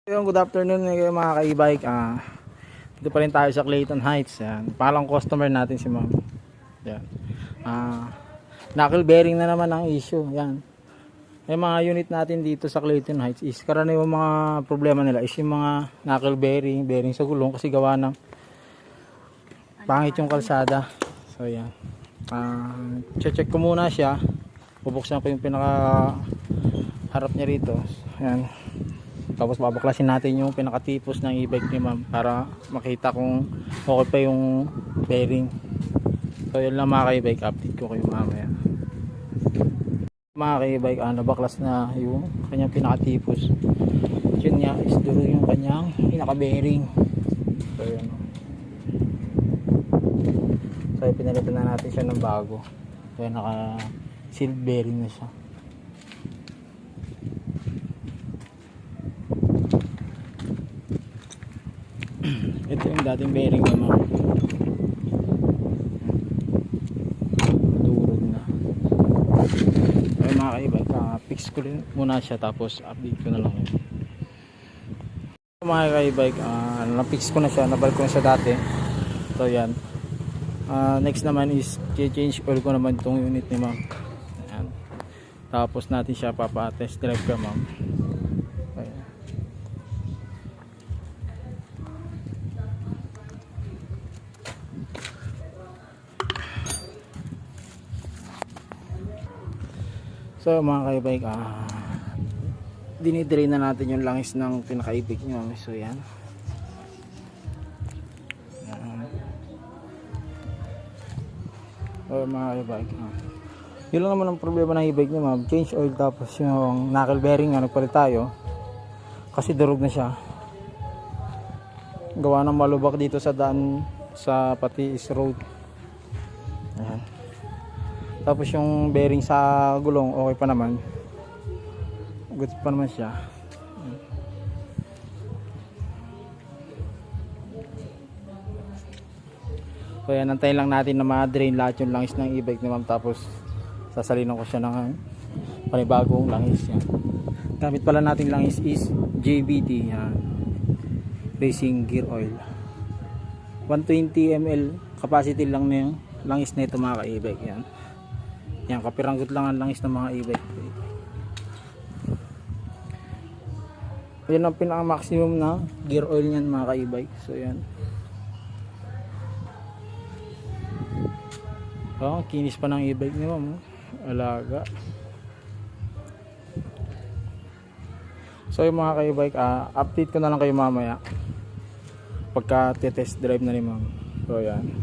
Good afternoon mga ka-e-bike. Dito pa rin tayo sa Clayton Heights. Yan. Palang customer natin si ma'am. Yan. Knuckle bearing na naman ang issue. Yan. Yung mga unit natin dito sa Clayton Heights is karaniwang mga problema nila is yung mga knuckle bearing sa gulong kasi gawa ng pangit yung kalsada. So yan. Check ko muna siya. Bubuksan ko yung pinaka harap niya rito. Yan. Tapos babaklasin natin yung pinakatipos ng e-bike ni ma'am para makita kung okay pa yung bearing. So yun lang mga ka-e-bike, update ko kayo mamaya. Mga ka-e-bike, nabaklas na yung kanyang pinakatipos. Yun nga, is duro yung kanyang pinaka-bearing. So yun. So pinalitan na natin siya ng bago. So yun, naka-sealed bearing na siya. Ito yung dating bearing naman. Durog na. Ay mga ka-e-bike, fix ko rin muna siya tapos update ko na lang yun. Mga ka-e-bike, na-fix ko na siya, nabalik ko na siya dati. So yan. Next naman is change oil ko naman itong unit ni ma'am. Tapos natin siya papa-test drive ka ma'am. So mga ka-e-bike, dinidrain na natin yung langis ng pinaka-e-bike nyo. So yan. So mga ka-e-bike, yun lang naman ang problema ng e-bike nyo ma'am. Change oil tapos yung knuckle bearing nagpalit tayo kasi durog na siya. Gawa ng malubak dito sa daan sa Patiis Road. Ayan. Tapos yung bearing sa gulong okay pa naman, good pa naman siya. So yan, antayin lang natin na ma-drain lahat yung langis ng e-bike ni ma'am, tapos sasalinan ko siya ng panibagong langis. Yan. Gamit pala natin langis is JBT, yan. Racing Gear Oil, 120 ml capacity lang na yung langis na ito mga ka-e-bike. Yan. Yan, kapiranggot lang ang langis ng mga e-bike. Yan ang pinaka-maximum na gear oil niyan mga ka-e-bike. So yan. Kinis pa ng e-bike ni ma'am. Alaga. So yung mga ka-e-bike, update ko na lang kayo mamaya pagka test drive na ni ma'am. So yan.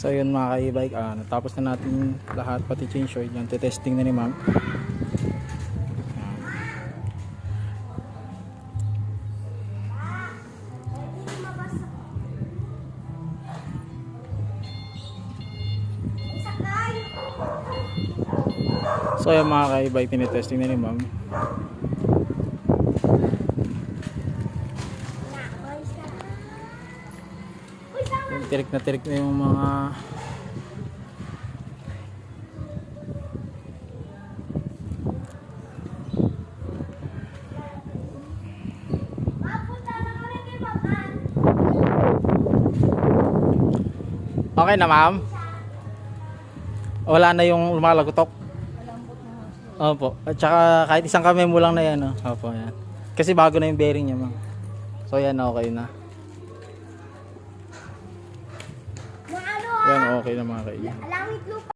So yun mga ka-e-bike, natapos na natin lahat, pati change oil. Yan, testing na ni ma'am. So yun mga ka-e-bike, tinitesting na ni ma'am. Tirik na yung mga okay na ma'am? Wala na yung lumalagotok? Opo. At saka kahit isang kamay mo lang na yan. Opo, yan. Kasi bago na yung bearing niya ma'am. So yan, okay na. Yan, okay na mga kaibigan.